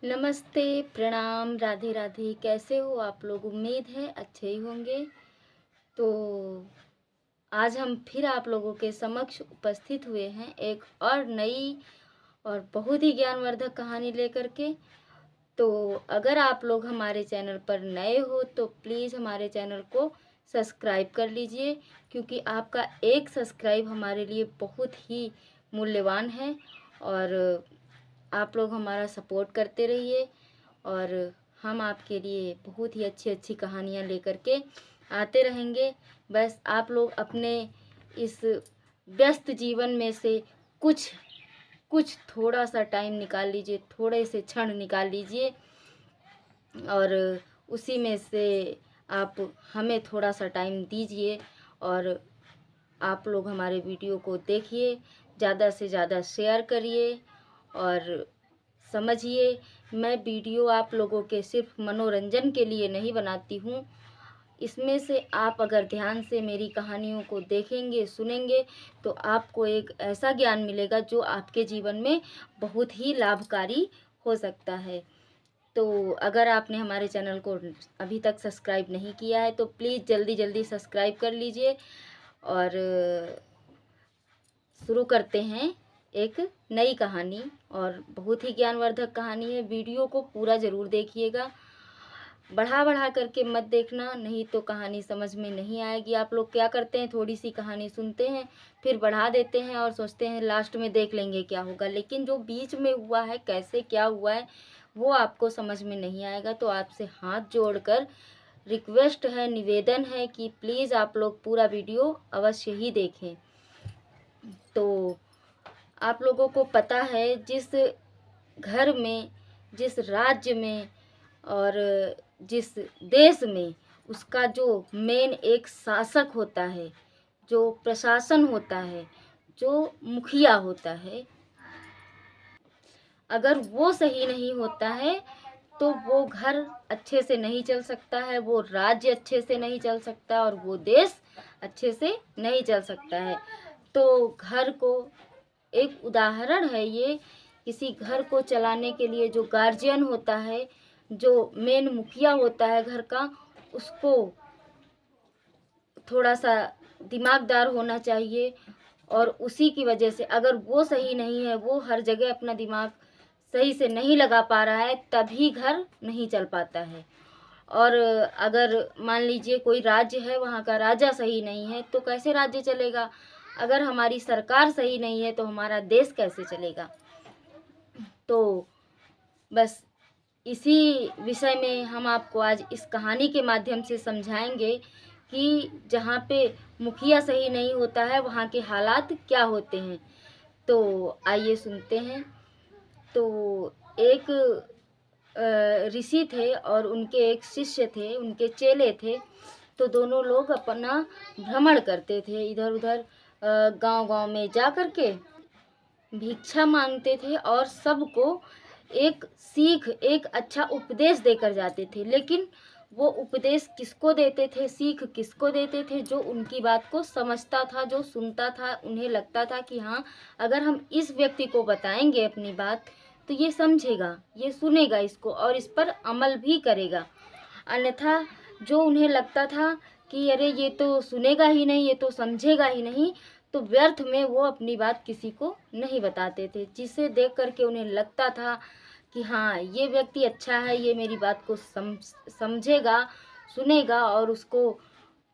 नमस्ते, प्रणाम, राधे राधे। कैसे हो आप लोग? उम्मीद है अच्छे ही होंगे। तो आज हम फिर आप लोगों के समक्ष उपस्थित हुए हैं एक और नई और बहुत ही ज्ञानवर्धक कहानी लेकर के। तो अगर आप लोग हमारे चैनल पर नए हो तो प्लीज़ हमारे चैनल को सब्सक्राइब कर लीजिए, क्योंकि आपका एक सब्सक्राइब हमारे लिए बहुत ही मूल्यवान है। और आप लोग हमारा सपोर्ट करते रहिए और हम आपके लिए बहुत ही अच्छी अच्छी कहानियाँ लेकर के आते रहेंगे। बस आप लोग अपने इस व्यस्त जीवन में से कुछ कुछ थोड़ा सा टाइम निकाल लीजिए, थोड़े से क्षण निकाल लीजिए और उसी में से आप हमें थोड़ा सा टाइम दीजिए और आप लोग हमारे वीडियो को देखिए, ज़्यादा से ज़्यादा शेयर करिए और समझिए। मैं वीडियो आप लोगों के सिर्फ मनोरंजन के लिए नहीं बनाती हूँ। इसमें से आप अगर ध्यान से मेरी कहानियों को देखेंगे, सुनेंगे, तो आपको एक ऐसा ज्ञान मिलेगा जो आपके जीवन में बहुत ही लाभकारी हो सकता है। तो अगर आपने हमारे चैनल को अभी तक सब्सक्राइब नहीं किया है तो प्लीज़ जल्दी जल्दी सब्सक्राइब कर लीजिए। और शुरू करते हैं एक नई कहानी, और बहुत ही ज्ञानवर्धक कहानी है। वीडियो को पूरा ज़रूर देखिएगा, बढ़ा बढ़ा करके मत देखना, नहीं तो कहानी समझ में नहीं आएगी। आप लोग क्या करते हैं, थोड़ी सी कहानी सुनते हैं, फिर बढ़ा देते हैं और सोचते हैं लास्ट में देख लेंगे क्या होगा, लेकिन जो बीच में हुआ है, कैसे क्या हुआ है, वो आपको समझ में नहीं आएगा। तो आपसे हाथ जोड़कर रिक्वेस्ट है, निवेदन है कि प्लीज़ आप लोग पूरा वीडियो अवश्य ही देखें। तो आप लोगों को पता है, जिस घर में, जिस राज्य में और जिस देश में उसका जो मेन एक शासक होता है, जो प्रशासन होता है, जो मुखिया होता है, अगर वो सही नहीं होता है तो वो घर अच्छे से नहीं चल सकता है, वो राज्य अच्छे से नहीं चल सकता और वो देश अच्छे से नहीं चल सकता है। तो घर को एक उदाहरण है ये। किसी घर को चलाने के लिए जो गार्जियन होता है, जो मेन मुखिया होता है घर का, उसको थोड़ा सा दिमागदार होना चाहिए। और उसी की वजह से अगर वो सही नहीं है, वो हर जगह अपना दिमाग सही से नहीं लगा पा रहा है, तभी घर नहीं चल पाता है। और अगर मान लीजिए कोई राज्य है, वहाँ का राजा सही नहीं है, तो कैसे राज्य चलेगा? अगर हमारी सरकार सही नहीं है तो हमारा देश कैसे चलेगा? तो बस इसी विषय में हम आपको आज इस कहानी के माध्यम से समझाएंगे कि जहाँ पे मुखिया सही नहीं होता है, वहाँ के हालात क्या होते हैं। तो आइए सुनते हैं। तो एक ऋषि थे और उनके एक शिष्य थे, उनके चेले थे। तो दोनों लोग अपना भ्रमण करते थे, इधर उधर गांव-गांव में जा कर के भिक्षा मांगते थे और सबको एक सीख, एक अच्छा उपदेश देकर जाते थे। लेकिन वो उपदेश किसको देते थे, सीख किसको देते थे? जो उनकी बात को समझता था, जो सुनता था, उन्हें लगता था कि हाँ, अगर हम इस व्यक्ति को बताएंगे अपनी बात तो ये समझेगा, ये सुनेगा इसको और इस पर अमल भी करेगा। अन्यथा जो उन्हें लगता था कि अरे ये तो सुनेगा ही नहीं, ये तो समझेगा ही नहीं, तो व्यर्थ में वो अपनी बात किसी को नहीं बताते थे, जिसे देख करके उन्हें लगता था कि हाँ, ये व्यक्ति अच्छा है, ये मेरी बात को समझेगा, सुनेगा और उसको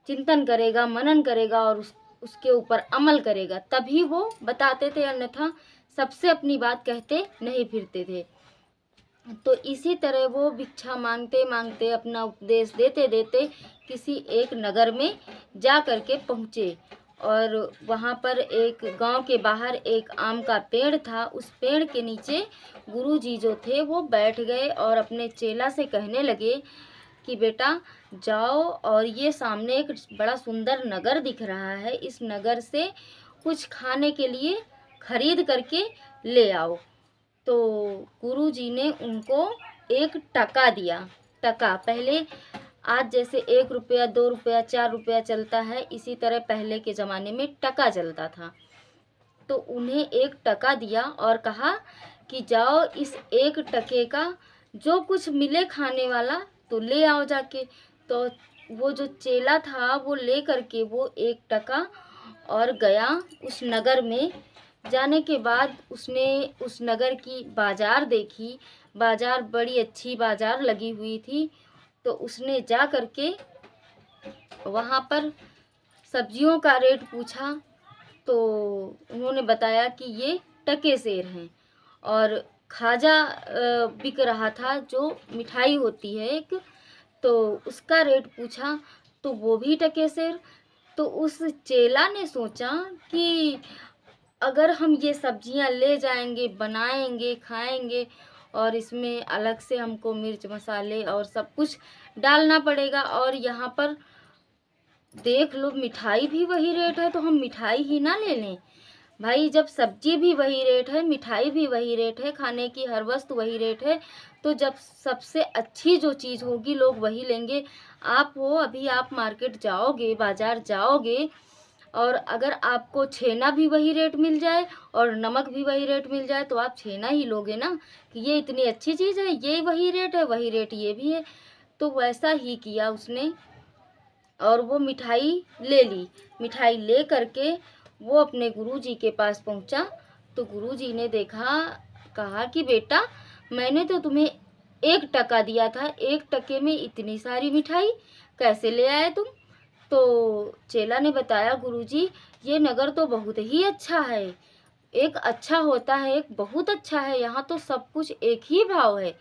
चिंतन करेगा, मनन करेगा और उसके ऊपर अमल करेगा, तभी वो बताते थे। अन्यथा सबसे अपनी बात कहते नहीं फिरते थे। तो इसी तरह वो भिक्षा मांगते मांगते, अपना उपदेश देते देते किसी एक नगर में जा कर के पहुँचे। और वहाँ पर एक गांव के बाहर एक आम का पेड़ था। उस पेड़ के नीचे गुरुजी जो थे वो बैठ गए और अपने चेला से कहने लगे कि बेटा जाओ, और ये सामने एक बड़ा सुंदर नगर दिख रहा है, इस नगर से कुछ खाने के लिए खरीद करके ले आओ। तो गुरुजी ने उनको एक टका दिया। टका पहले, आज जैसे 1 रुपया, 2 रुपया, 4 रुपया चलता है, इसी तरह पहले के ज़माने में टका चलता था। तो उन्हें एक टका दिया और कहा कि जाओ, इस एक टके का जो कुछ मिले खाने वाला तो ले आओ जाके। तो वो जो चेला था वो ले करके वो 1 टका और गया उस नगर में। जाने के बाद उसने उस नगर की बाजार देखी, बाजार बड़ी अच्छी बाजार लगी हुई थी। तो उसने जा करके वहाँ पर सब्जियों का रेट पूछा, तो उन्होंने बताया कि ये टके सेर हैं। और खाजा बिक रहा था, जो मिठाई होती है एक, तो उसका रेट पूछा तो वो भी टके सेर। तो उस चेला ने सोचा कि अगर हम ये सब्जियां ले जाएंगे, बनाएंगे, खाएंगे और इसमें अलग से हमको मिर्च मसाले और सब कुछ डालना पड़ेगा, और यहाँ पर देख लो मिठाई भी वही रेट है, तो हम मिठाई ही ना ले लें। भाई जब सब्जी भी वही रेट है, मिठाई भी वही रेट है, खाने की हर वस्तु वही रेट है, तो जब सबसे अच्छी जो चीज़ होगी लोग वही लेंगे। आप हो, अभी आप मार्केट जाओगे, बाज़ार जाओगे, और अगर आपको छेना भी वही रेट मिल जाए और नमक भी वही रेट मिल जाए तो आप छेना ही लोगे ना, कि ये इतनी अच्छी चीज़ है, ये वही रेट है, वही रेट ये भी है। तो वैसा ही किया उसने, और वो मिठाई ले ली। मिठाई ले करके वो अपने गुरुजी के पास पहुंचा। तो गुरुजी ने देखा, कहा कि बेटा मैंने तो तुम्हें 1 टका दिया था, 1 टके में इतनी सारी मिठाई कैसे ले आए तुम? तो चेला ने बताया, गुरुजी ये नगर तो बहुत ही अच्छा है, एक अच्छा होता है, एक बहुत अच्छा है, यहाँ तो सब कुछ एक ही भाव है।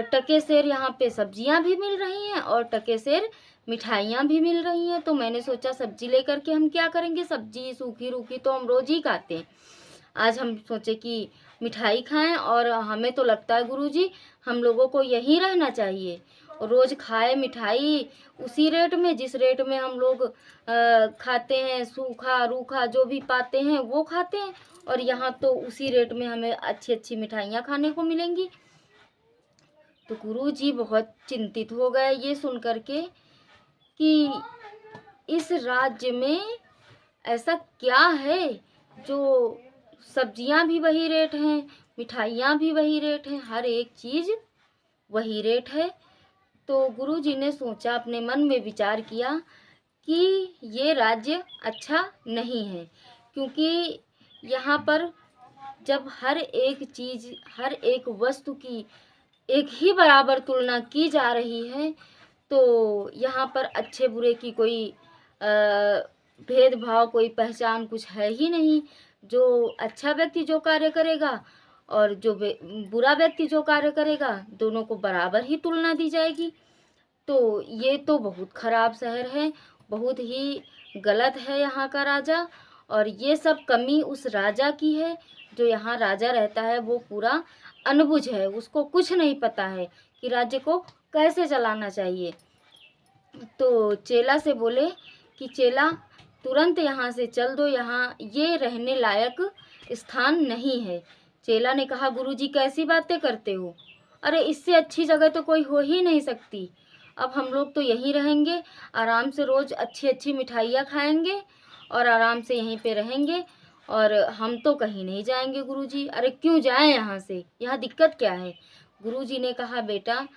टके सेर यहाँ पे सब्जियां भी मिल रही हैं और टके सेर मिठाइयाँ भी मिल रही हैं। तो मैंने सोचा सब्जी लेकर के हम क्या करेंगे, सब्जी सूखी रूखी तो हम रोज ही खाते हैं, आज हम सोचे कि मिठाई खाएं। और हमें तो लगता है गुरुजी हम लोगों को यहीं रहना चाहिए, रोज खाए मिठाई उसी रेट में जिस रेट में हम लोग खाते हैं, सूखा रूखा जो भी पाते हैं वो खाते हैं, और यहाँ तो उसी रेट में हमें अच्छी अच्छी मिठाइयाँ खाने को मिलेंगी। तो गुरुजी बहुत चिंतित हो गए ये सुन करके कि इस राज्य में ऐसा क्या है जो सब्जियां भी वही रेट हैं, मिठाइयाँ भी वही रेट हैं, हर एक चीज़ वही रेट है। तो गुरुजी ने सोचा, अपने मन में विचार किया कि ये राज्य अच्छा नहीं है, क्योंकि यहाँ पर जब हर एक चीज़, हर एक वस्तु की एक ही बराबर तुलना की जा रही है, तो यहाँ पर अच्छे बुरे की कोई भेदभाव, कोई पहचान कुछ है ही नहीं। जो अच्छा व्यक्ति जो कार्य करेगा और जो बुरा व्यक्ति जो कार्य करेगा, दोनों को बराबर ही तुलना दी जाएगी। तो ये तो बहुत खराब शहर है, बहुत ही गलत है यहाँ का राजा, और ये सब कमी उस राजा की है। जो यहाँ राजा रहता है वो पूरा अनबुझ है, उसको कुछ नहीं पता है कि राज्य को कैसे चलाना चाहिए। तो चेला से बोले कि चेला तुरंत यहाँ से चल दो, यहाँ ये रहने लायक स्थान नहीं है। चेला ने कहा, गुरुजी कैसी बातें करते हो, अरे इससे अच्छी जगह तो कोई हो ही नहीं सकती। अब हम लोग तो यहीं रहेंगे, आराम से रोज़ अच्छी अच्छी मिठाइयाँ खाएंगे और आराम से यहीं पे रहेंगे, और हम तो कहीं नहीं जाएंगे गुरुजी। अरे क्यों जाएं यहाँ से, यहाँ दिक्कत क्या है? गुरुजी ने कहा, बेटा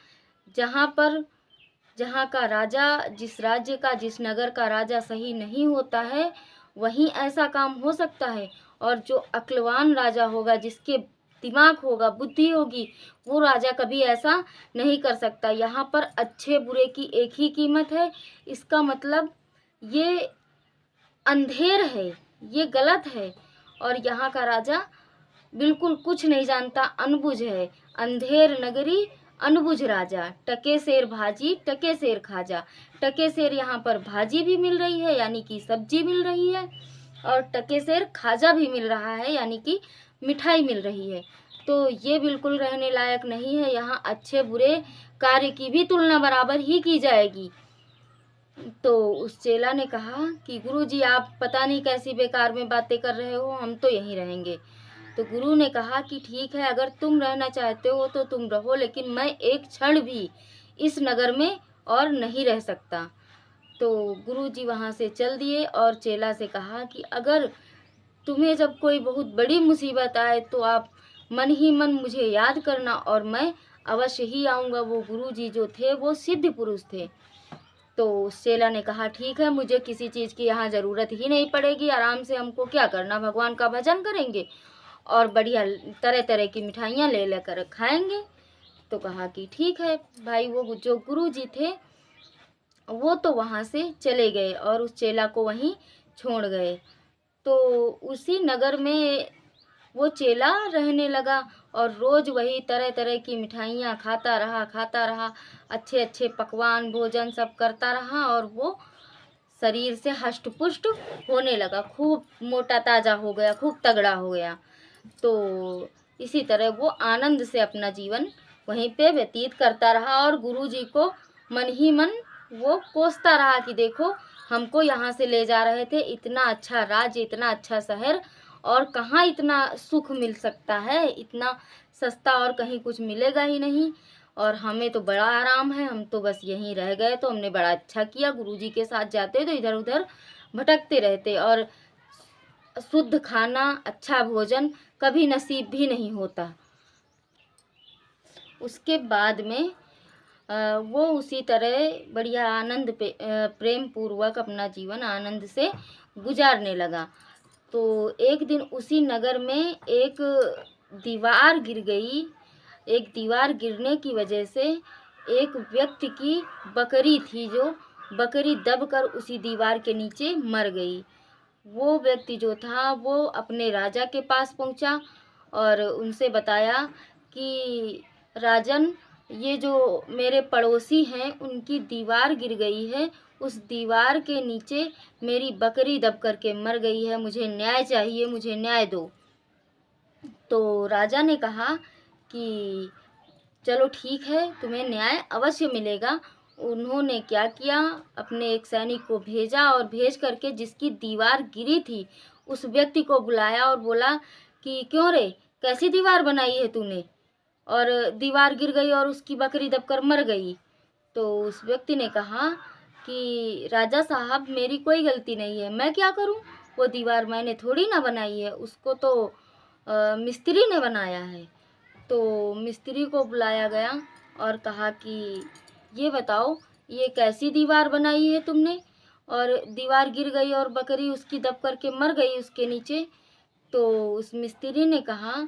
जहाँ का राजा, जिस राज्य का, जिस नगर का राजा सही नहीं होता है, वहीं ऐसा काम हो सकता है। और जो अक्लवान राजा होगा, जिसके दिमाग होगा, बुद्धि होगी, वो राजा कभी ऐसा नहीं कर सकता। यहाँ पर अच्छे बुरे की एक ही कीमत है। इसका मतलब ये अंधेर है, ये गलत है, और यहाँ का राजा बिल्कुल कुछ नहीं जानता, अनबुझ है। अंधेर नगरी अनबुझ राजा, टके सेर भाजी टके सेर खाजा। टके सेर यहाँ पर भाजी भी मिल रही है, यानी कि सब्जी मिल रही है, और टके सेर खाजा भी मिल रहा है, यानी कि मिठाई मिल रही है। तो ये बिल्कुल रहने लायक नहीं है, यहाँ अच्छे बुरे कार्य की भी तुलना बराबर ही की जाएगी। तो उस चेला ने कहा कि गुरुजी आप पता नहीं कैसी बेकार में बातें कर रहे हो, हम तो यहीं रहेंगे। तो गुरु ने कहा कि ठीक है, अगर तुम रहना चाहते हो तो तुम रहो, लेकिन मैं एक क्षण भी इस नगर में और नहीं रह सकता। तो गुरुजी वहाँ से चल दिए, और चेला से कहा कि अगर तुम्हें जब कोई बहुत बड़ी मुसीबत आए तो आप मन ही मन मुझे याद करना, और मैं अवश्य ही आऊँगा। वो गुरुजी जो थे वो सिद्ध पुरुष थे। तो उस चेला ने कहा ठीक है, मुझे किसी चीज़ की यहाँ ज़रूरत ही नहीं पड़ेगी, आराम से हमको क्या करना, भगवान का भजन करेंगे और बढ़िया तरह तरह की मिठाइयाँ ले लेकर खाएंगे। तो कहा कि ठीक है भाई। वो जो गुरुजी थे वो तो वहाँ से चले गए और उस चेला को वहीं छोड़ गए। तो उसी नगर में वो चेला रहने लगा और रोज़ वही तरह तरह की मिठाइयाँ खाता रहा, अच्छे अच्छे पकवान भोजन सब करता रहा और वो शरीर से हष्ट पुष्ट होने लगा, खूब मोटा ताज़ा हो गया, खूब तगड़ा हो गया। तो इसी तरह वो आनंद से अपना जीवन वहीं पे व्यतीत करता रहा और गुरुजी को मन ही मन वो कोसता रहा कि देखो हमको यहाँ से ले जा रहे थे, इतना अच्छा राज्य, इतना अच्छा शहर, और कहाँ इतना सुख मिल सकता है, इतना सस्ता और कहीं कुछ मिलेगा ही नहीं, और हमें तो बड़ा आराम है, हम तो बस यहीं रह गए तो हमने बड़ा अच्छा किया। गुरुजी के साथ जाते तो इधर उधर भटकते रहते और शुद्ध खाना अच्छा भोजन कभी नसीब भी नहीं होता। उसके बाद में वो उसी तरह बढ़िया आनंद प्रेम पूर्वक अपना जीवन आनंद से गुजारने लगा। तो एक दिन उसी नगर में एक दीवार गिर गई। एक दीवार गिरने की वजह से एक व्यक्ति की बकरी थी, जो बकरी दबकर उसी दीवार के नीचे मर गई। वो व्यक्ति जो था वो अपने राजा के पास पहुंचा और उनसे बताया कि राजन, ये जो मेरे पड़ोसी हैं उनकी दीवार गिर गई है, उस दीवार के नीचे मेरी बकरी दब करके मर गई है, मुझे न्याय चाहिए, मुझे न्याय दो। तो राजा ने कहा कि चलो ठीक है, तुम्हें न्याय अवश्य मिलेगा। उन्होंने क्या किया, अपने एक सैनिक को भेजा और भेज करके जिसकी दीवार गिरी थी उस व्यक्ति को बुलाया और बोला कि क्यों रे, कैसी दीवार बनाई है तूने, और दीवार गिर गई और उसकी बकरी दबकर मर गई। तो उस व्यक्ति ने कहा कि राजा साहब, मेरी कोई गलती नहीं है, मैं क्या करूं, वो दीवार मैंने थोड़ी ना बनाई है, उसको तो मिस्त्री ने बनाया है। तो मिस्त्री को बुलाया गया और कहा कि ये बताओ, ये कैसी दीवार बनाई है तुमने, और दीवार गिर गई और बकरी उसकी दब करके मर गई उसके नीचे। तो उस मिस्त्री ने कहा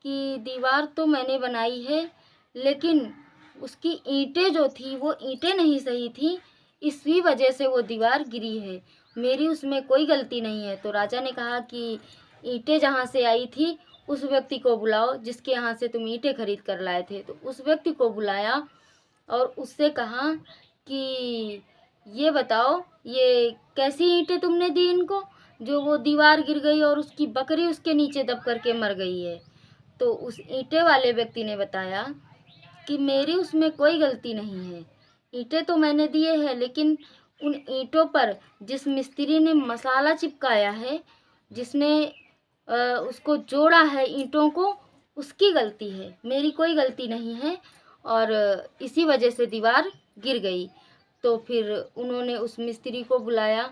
कि दीवार तो मैंने बनाई है, लेकिन उसकी ईंटें जो थी वो ईंटें नहीं सही थी, इसी वजह से वो दीवार गिरी है, मेरी उसमें कोई गलती नहीं है। तो राजा ने कहा कि ईंटें जहाँ से आई थी उस व्यक्ति को बुलाओ जिसके यहाँ से तुम ईंटें खरीद कर लाए थे। तो उस व्यक्ति को बुलाया और उससे कहा कि ये बताओ, ये कैसी ईंटें तुमने दी इनको, जो वो दीवार गिर गई और उसकी बकरी उसके नीचे दब करके मर गई है। तो उस ईंटे वाले व्यक्ति ने बताया कि मेरी उसमें कोई गलती नहीं है, ईंटें तो मैंने दिए हैं, लेकिन उन ईंटों पर जिस मिस्त्री ने मसाला चिपकाया है, जिसने उसको जोड़ा है ईंटों को, उसकी गलती है, मेरी कोई गलती नहीं है, और इसी वजह से दीवार गिर गई। तो फिर उन्होंने उस मिस्त्री को बुलाया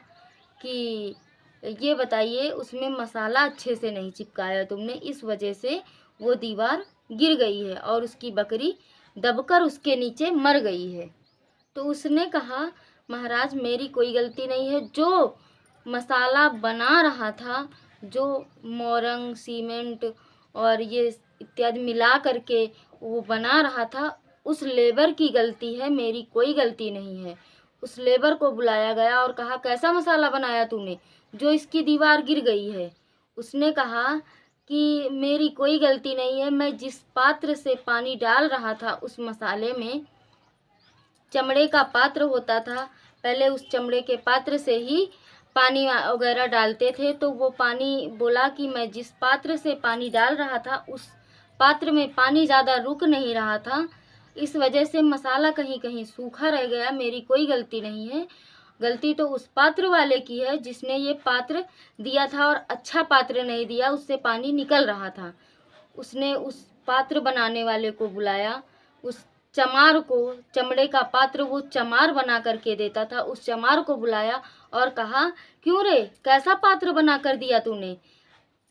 कि ये बताइए, उसमें मसाला अच्छे से नहीं चिपकाया तुमने, इस वजह से वो दीवार गिर गई है और उसकी बकरी दबकर उसके नीचे मर गई है। तो उसने कहा, महाराज मेरी कोई गलती नहीं है, जो मसाला बना रहा था, जो मोरंग सीमेंट और ये इत्यादि मिला करके वो बना रहा था, उस लेबर की गलती है, मेरी कोई गलती नहीं है। उस लेबर को बुलाया गया और कहा, कैसा मसाला बनाया तूने जो इसकी दीवार गिर गई है। उसने कहा कि मेरी कोई गलती नहीं है, मैं जिस पात्र से पानी डाल रहा था उस मसाले में चमड़े का पात्र होता था, पहले उस चमड़े के पात्र से ही पानी वगैरह डालते थे। तो वो पानी बोला कि मैं जिस पात्र से पानी डाल रहा था उस पात्र में पानी ज़्यादा रुक नहीं रहा था, इस वजह से मसाला कहीं कहीं सूखा रह गया, मेरी कोई गलती नहीं है। गलती तो उस पात्र वाले की है जिसने ये पात्र दिया था और अच्छा पात्र नहीं दिया, उससे पानी निकल रहा था। उसने उस पात्र बनाने वाले को बुलाया, उस चमार को, चमड़े का पात्र वो चमार बना करके देता था, उस चमार को बुलाया और कहा, क्यों रे, कैसा पात्र बना कर दिया तूने,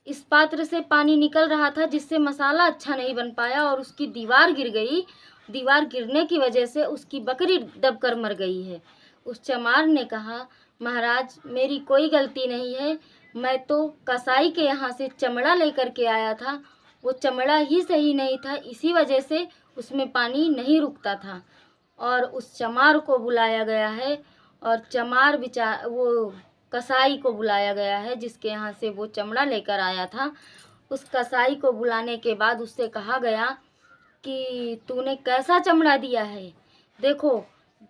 इस पात्र से पानी निकल रहा था जिससे मसाला अच्छा नहीं बन पाया और उसकी दीवार गिर गई। दीवार गिरने की वजह से उसकी बकरी दबकर मर गई है। उस चमार ने कहा, महाराज मेरी कोई गलती नहीं है, मैं तो कसाई के यहाँ से चमड़ा लेकर के आया था, वो चमड़ा ही सही नहीं था, इसी वजह से उसमें पानी नहीं रुकता था। और उस चमार को बुलाया गया है और चमार वो कसाई को बुलाया गया है जिसके यहाँ से वो चमड़ा लेकर आया था। उस कसाई को बुलाने के बाद उससे कहा गया कि तूने कैसा चमड़ा दिया है। देखो,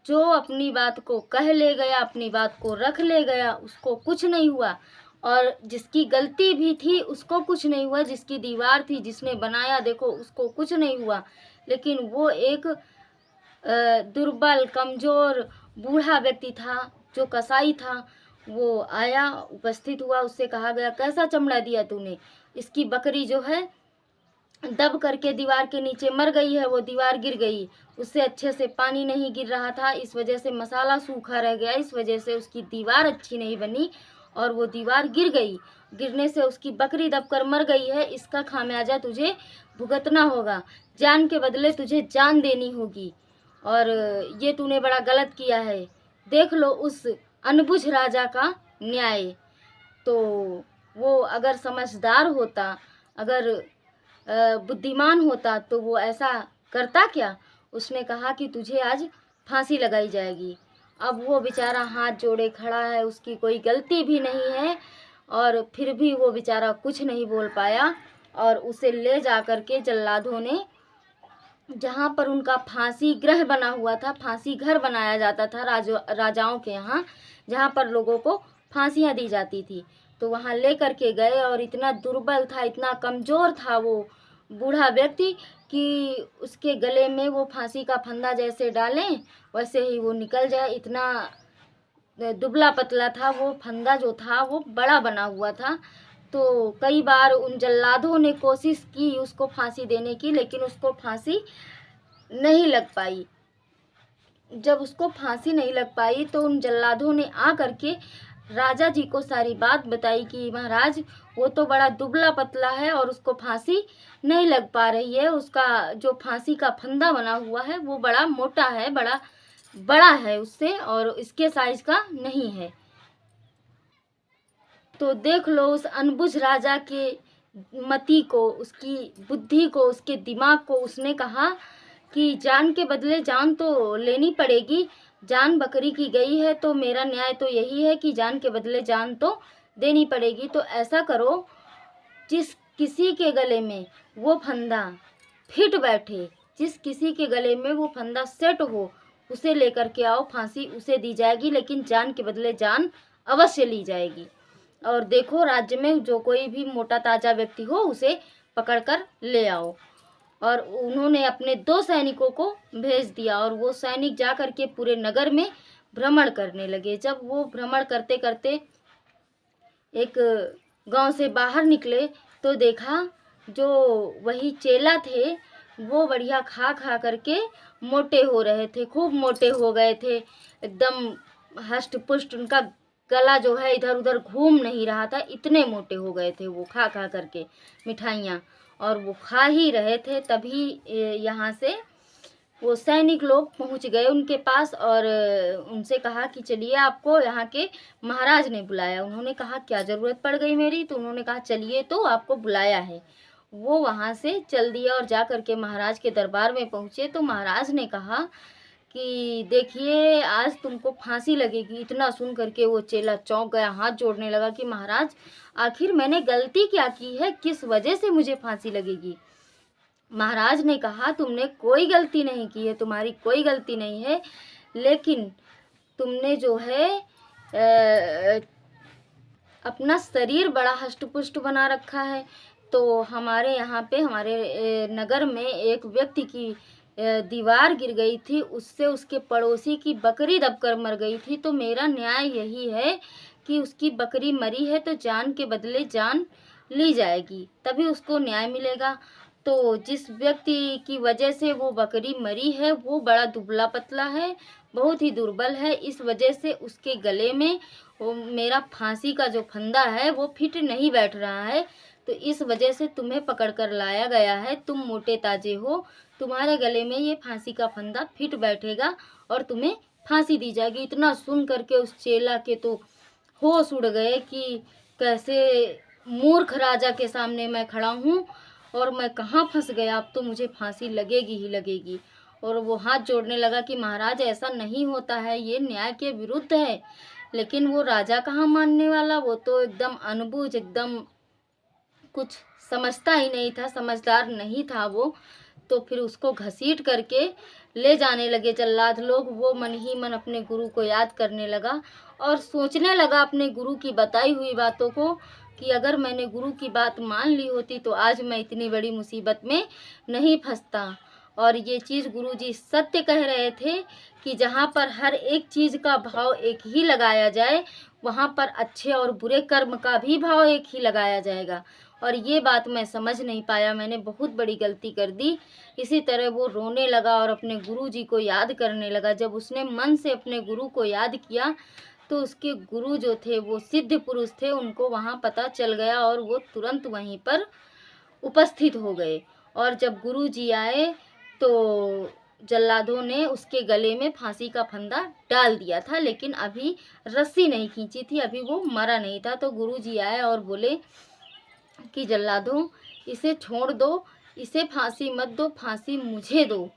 जो अपनी बात को कह ले गया, अपनी बात को रख ले गया, उसको कुछ नहीं हुआ, और जिसकी गलती भी थी उसको कुछ नहीं हुआ। जिसकी दीवार थी, जिसने बनाया, देखो उसको कुछ नहीं हुआ। लेकिन वो एक दुर्बल, कमज़ोर, बूढ़ा व्यक्ति था जो कसाई था, वो आया, उपस्थित हुआ। उससे कहा गया, कैसा चमड़ा दिया तूने? इसकी बकरी जो है दब करके दीवार के नीचे मर गई है, वो दीवार गिर गई, उससे अच्छे से पानी नहीं गिर रहा था, इस वजह से मसाला सूखा रह गया, इस वजह से उसकी दीवार अच्छी नहीं बनी और वो दीवार गिर गई। गिरने से उसकी बकरी दबकर मर गई है। इसका खामियाजा तुझे भुगतना होगा, जान के बदले तुझे जान देनी होगी, और ये तूने बड़ा गलत किया है। देख लो उस अनबुझ राजा का न्याय। तो वो अगर समझदार होता, अगर बुद्धिमान होता तो वो ऐसा करता क्या? उसने कहा कि तुझे आज फांसी लगाई जाएगी। अब वो बेचारा हाथ जोड़े खड़ा है, उसकी कोई गलती भी नहीं है, और फिर भी वो बेचारा कुछ नहीं बोल पाया, और उसे ले जा कर के जल्लादों ने, जहाँ पर उनका फांसी गृह बना हुआ था, फांसी घर बनाया जाता था राजाओं के यहाँ, जहाँ पर लोगों को फांसियाँ दी जाती थी, तो वहाँ ले कर के गए। और इतना दुर्बल था, इतना कमज़ोर था वो बूढ़ा व्यक्ति कि उसके गले में वो फांसी का फंदा जैसे डालें वैसे ही वो निकल जाए, इतना दुबला पतला था। वो फंदा जो था वो बड़ा बना हुआ था। तो कई बार उन जल्लादों ने कोशिश की उसको फांसी देने की, लेकिन उसको फांसी नहीं लग पाई। जब उसको फांसी नहीं लग पाई तो उन जल्लादों ने आ करके राजा जी को सारी बात बताई कि महाराज, वो तो बड़ा दुबला पतला है और उसको फांसी नहीं लग पा रही है, उसका जो फांसी का फंदा बना हुआ है वो बड़ा मोटा है, बड़ा बड़ा है उससे, और इसके साइज का नहीं है। तो देख लो उस अनबुझ राजा के मति को, उसकी बुद्धि को, उसके दिमाग को। उसने कहा कि जान के बदले जान तो लेनी पड़ेगी, जान बकरी की गई है तो मेरा न्याय तो यही है कि जान के बदले जान तो देनी पड़ेगी। तो ऐसा करो, जिस किसी के गले में वो फंदा फिट बैठे, जिस किसी के गले में वो फंदा सेट हो, उसे लेकर के आओ, फांसी उसे दी जाएगी, लेकिन जान के बदले जान अवश्य ली जाएगी। और देखो, राज्य में जो कोई भी मोटा ताजा व्यक्ति हो उसे पकड़कर ले आओ। और उन्होंने अपने 2 सैनिकों को भेज दिया, और वो सैनिक जा कर के पूरे नगर में भ्रमण करने लगे। जब वो भ्रमण करते करते एक गांव से बाहर निकले तो देखा जो वही चेला थे वो बढ़िया खा खा करके मोटे हो रहे थे, खूब मोटे हो गए थे, एकदम हष्ट पुष्ट। उनका गला जो है इधर उधर घूम नहीं रहा था, इतने मोटे हो गए थे वो खा खा करके मिठाइयाँ। और वो खा ही रहे थे, तभी यहाँ से वो सैनिक लोग पहुँच गए उनके पास और उनसे कहा कि चलिए, आपको यहाँ के महाराज ने बुलाया। उन्होंने कहा, क्या ज़रूरत पड़ गई मेरी? तो उन्होंने कहा, चलिए, तो आपको बुलाया है। वो वहाँ से चल दिया और जा कर के महाराज के दरबार में पहुँचे। तो महाराज ने कहा कि देखिए, आज तुमको फांसी लगेगी। इतना सुन करके वो चेला चौंक गया, हाथ जोड़ने लगा कि महाराज, आखिर मैंने गलती क्या की है, किस वजह से मुझे फांसी लगेगी? महाराज ने कहा, तुमने कोई गलती नहीं की है, तुम्हारी कोई गलती नहीं है, लेकिन तुमने जो है अपना शरीर बड़ा हष्ट-पुष्ट बना रखा है। तो हमारे यहाँ पे, हमारे नगर में एक व्यक्ति की दीवार गिर गई थी, उससे उसके पड़ोसी की बकरी दबकर मर गई थी। तो मेरा न्याय यही है कि उसकी बकरी मरी है तो जान के बदले जान ली जाएगी, तभी उसको न्याय मिलेगा। तो जिस व्यक्ति की वजह से वो बकरी मरी है वो बड़ा दुबला पतला है, बहुत ही दुर्बल है, इस वजह से उसके गले में वो मेरा फांसी का जो फंदा है वो फिट नहीं बैठ रहा है। तो इस वजह से तुम्हें पकड़ कर लाया गया है। तुम मोटे ताजे हो, तुम्हारे गले में ये फांसी का फंदा फिट बैठेगा और तुम्हें फांसी दी जाएगी। इतना सुन करके उस चेला के तो होश उड़ गए कि कैसे मूर्ख राजा के सामने मैं खड़ा हूँ और मैं कहाँ फंस गया, अब तो मुझे फांसी लगेगी ही लगेगी। और वो हाथ जोड़ने लगा कि महाराज ऐसा नहीं होता है, ये न्याय के विरुद्ध है। लेकिन वो राजा कहाँ मानने वाला, वो तो एकदम अनबूझ, एकदम कुछ समझता ही नहीं था, समझदार नहीं था वो। तो फिर उसको घसीट करके ले जाने लगे जल्लाद लोग। वो मन ही मन अपने गुरु को याद करने लगा और सोचने लगा अपने गुरु की बताई हुई बातों को कि अगर मैंने गुरु की बात मान ली होती तो आज मैं इतनी बड़ी मुसीबत में नहीं फंसता। और ये चीज़ गुरुजी सत्य कह रहे थे कि जहाँ पर हर एक चीज़ का भाव एक ही लगाया जाए, वहाँ पर अच्छे और बुरे कर्म का भी भाव एक ही लगाया जाएगा। और ये बात मैं समझ नहीं पाया, मैंने बहुत बड़ी गलती कर दी। इसी तरह वो रोने लगा और अपने गुरुजी को याद करने लगा। जब उसने मन से अपने गुरु को याद किया तो उसके गुरु जो थे वो सिद्ध पुरुष थे, उनको वहाँ पता चल गया और वो तुरंत वहीं पर उपस्थित हो गए। और जब गुरुजी आए तो जल्लादों ने उसके गले में फांसी का फंदा डाल दिया था, लेकिन अभी रस्सी नहीं खींची थी, अभी वो मरा नहीं था। तो गुरुजी आए और बोले कि जल्लादों इसे छोड़ दो, इसे फांसी मत दो, फांसी मुझे दो।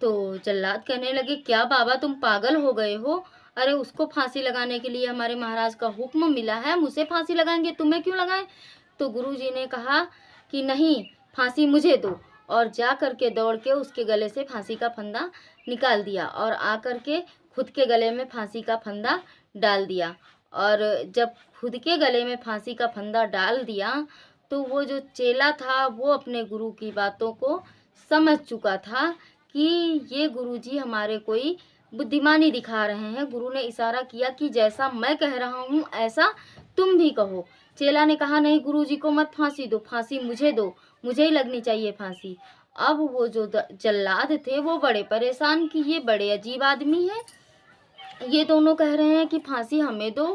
तो जल्लाद कहने लगे क्या बाबा तुम पागल हो गए हो, अरे उसको फांसी लगाने के लिए हमारे महाराज का हुक्म मिला है, हम उसे फांसी लगाएंगे, तुम्हें क्यों लगाएं। तो गुरुजी ने कहा कि नहीं, फांसी मुझे दो। और जा कर के दौड़ के उसके गले से फांसी का फंदा निकाल दिया और आ कर के खुद के गले में फांसी का फंदा डाल दिया। और जब खुद के गले में फांसी का फंदा डाल दिया तो वो जो चेला था वो अपने गुरु की बातों को समझ चुका था कि ये गुरुजी हमारे कोई बुद्धिमानी दिखा रहे हैं। गुरु ने इशारा किया कि जैसा मैं कह रहा हूँ ऐसा तुम भी कहो। चेला ने कहा नहीं गुरुजी को मत फांसी दो, फांसी मुझे दो, मुझे ही लगनी चाहिए फांसी। अब वो जो जल्लाद थे वो बड़े परेशान कि ये बड़े अजीब आदमी हैं, ये दोनों कह रहे हैं कि फांसी हमें दो,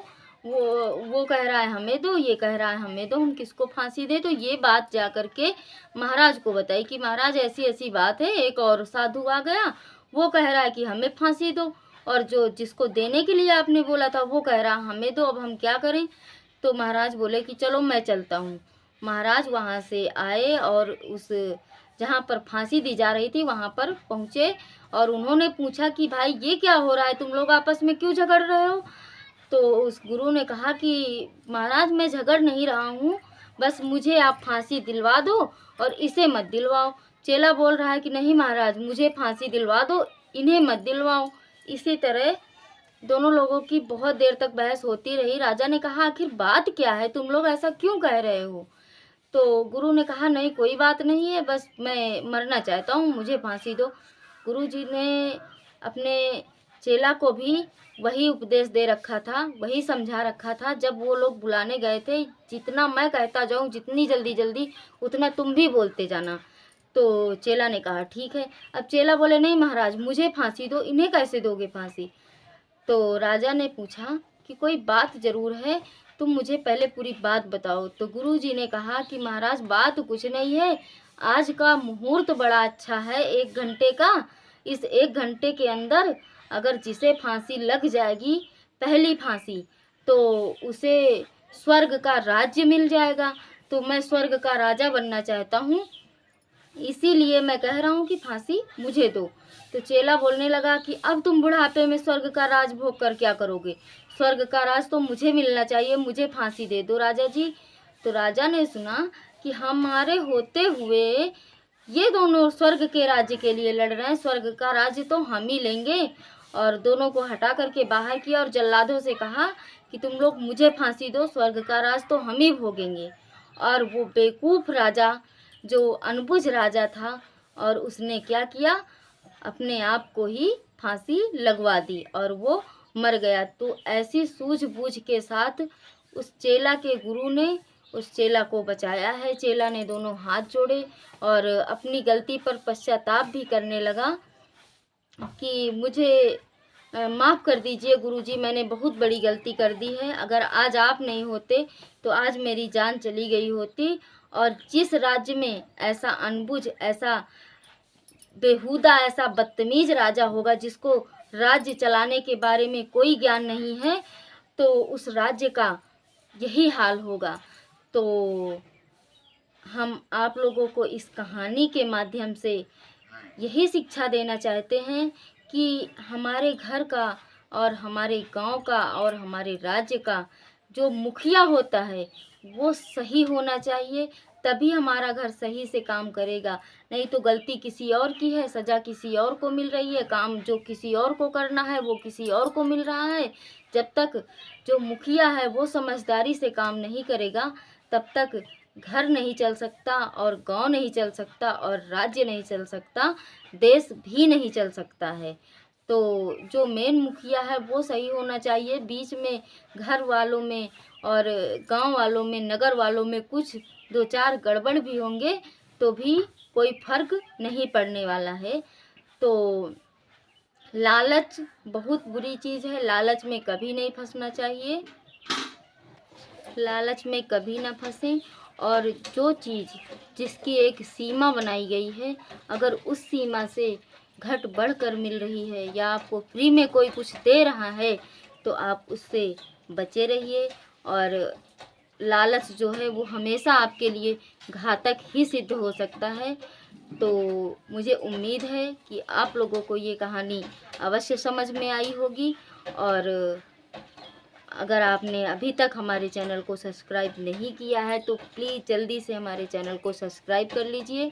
वो कह रहा है हमें दो, ये कह रहा है हमें दो, हम किसको फांसी दे। तो ये बात जा कर के महाराज को बताई कि महाराज ऐसी ऐसी बात है, एक और साधु आ गया, वो कह रहा है कि हमें फांसी दो, और जो जिसको देने के लिए आपने बोला था वो कह रहा हमें दो, अब हम क्या करें। तो महाराज बोले कि चलो मैं चलता हूँ। महाराज वहाँ से आए और उस जहाँ पर फांसी दी जा रही थी वहाँ पर पहुँचे और उन्होंने पूछा कि भाई ये क्या हो रहा है, तुम लोग आपस में क्यों झगड़ रहे हो। तो उस गुरु ने कहा कि महाराज मैं झगड़ नहीं रहा हूँ, बस मुझे आप फांसी दिलवा दो और इसे मत दिलवाओ। चेला बोल रहा है कि नहीं महाराज मुझे फांसी दिलवा दो, इन्हें मत दिलवाओ। इसी तरह दोनों लोगों की बहुत देर तक बहस होती रही। राजा ने कहा आखिर बात क्या है, तुम लोग ऐसा क्यों कह रहे हो। तो गुरु ने कहा नहीं कोई बात नहीं है, बस मैं मरना चाहता हूँ, मुझे फांसी दो। गुरुजी ने अपने चेला को भी वही उपदेश दे रखा था, वही समझा रखा था जब वो लोग बुलाने गए थे, जितना मैं कहता जाऊँ जितनी जल्दी जल्दी उतना तुम भी बोलते जाना। तो चेला ने कहा ठीक है। अब चेला बोले नहीं महाराज मुझे फांसी दो, इन्हें कैसे दोगे फांसी। तो राजा ने पूछा कि कोई बात ज़रूर है, तुम मुझे पहले पूरी बात बताओ। तो गुरुजी ने कहा कि महाराज बात कुछ नहीं है, आज का मुहूर्त बड़ा अच्छा है, 1 घंटे का। इस 1 घंटे के अंदर अगर जिसे फांसी लग जाएगी पहली फांसी, तो उसे स्वर्ग का राज्य मिल जाएगा। तो मैं स्वर्ग का राजा बनना चाहता हूँ, इसीलिए मैं कह रहा हूँ कि फांसी मुझे दो। तो चेला बोलने लगा कि अब तुम बुढ़ापे में स्वर्ग का राज भोग कर क्या करोगे, स्वर्ग का राज तो मुझे मिलना चाहिए, मुझे फांसी दे दो राजा जी। तो राजा ने सुना कि हमारे होते हुए ये दोनों स्वर्ग के राज्य के लिए लड़ रहे हैं, स्वर्ग का राज्य तो हम ही लेंगे। और दोनों को हटा करके बाहर किया और जल्लादों से कहा कि तुम लोग मुझे फांसी दो, स्वर्ग का राज तो हम ही भोगेंगे। और वो बेवकूफ़ राजा जो अनबुझ राजा था, और उसने क्या किया, अपने आप को ही फांसी लगवा दी और वो मर गया। तो ऐसी सूझबूझ के साथ उस चेला के गुरु ने उस चेला को बचाया है। चेला ने दोनों हाथ जोड़े और अपनी गलती पर पश्चाताप भी करने लगा कि मुझे माफ़ कर दीजिए गुरुजी, मैंने बहुत बड़ी गलती कर दी है। अगर आज आप नहीं होते तो आज मेरी जान चली गई होती और जिस राज्य में ऐसा अनबुझ, ऐसा बेहुदा, ऐसा बदतमीज राजा होगा जिसको राज्य चलाने के बारे में कोई ज्ञान नहीं है, तो उस राज्य का यही हाल होगा। तो हम आप लोगों को इस कहानी के माध्यम से यही शिक्षा देना चाहते हैं कि हमारे घर का और हमारे गांव का और हमारे राज्य का जो मुखिया होता है वो सही होना चाहिए, तभी हमारा घर सही से काम करेगा। नहीं तो गलती किसी और की है, सज़ा किसी और को मिल रही है, काम जो किसी और को करना है वो किसी और को मिल रहा है। जब तक जो मुखिया है वो समझदारी से काम नहीं करेगा, तब तक घर नहीं चल सकता और गांव नहीं चल सकता और राज्य नहीं चल सकता, देश भी नहीं चल सकता है। तो जो मेन मुखिया है वो सही होना चाहिए। बीच में घर वालों में और गांव वालों में, नगर वालों में कुछ दो चार गड़बड़ भी होंगे तो भी कोई फर्क नहीं पड़ने वाला है। तो लालच बहुत बुरी चीज़ है, लालच में कभी नहीं फंसना चाहिए, लालच में कभी ना फंसें। और जो चीज़ जिसकी एक सीमा बनाई गई है, अगर उस सीमा से घट बढ़कर मिल रही है या आपको फ्री में कोई कुछ दे रहा है तो आप उससे बचे रहिए। और लालच जो है वो हमेशा आपके लिए घातक ही सिद्ध हो सकता है। तो मुझे उम्मीद है कि आप लोगों को ये कहानी अवश्य समझ में आई होगी। और अगर आपने अभी तक हमारे चैनल को सब्सक्राइब नहीं किया है तो प्लीज़ जल्दी से हमारे चैनल को सब्सक्राइब कर लीजिए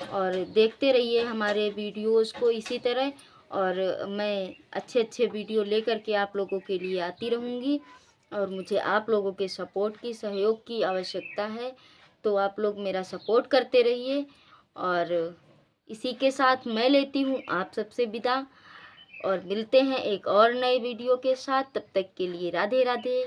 और देखते रहिए हमारे वीडियोज़ को इसी तरह। और मैं अच्छे अच्छे वीडियो लेकर के आप लोगों के लिए आती रहूँगी और मुझे आप लोगों के सपोर्ट की, सहयोग की आवश्यकता है। तो आप लोग मेरा सपोर्ट करते रहिए। और इसी के साथ मैं लेती हूँ आप सबसे विदा और मिलते हैं एक और नए वीडियो के साथ। तब तक के लिए राधे राधे।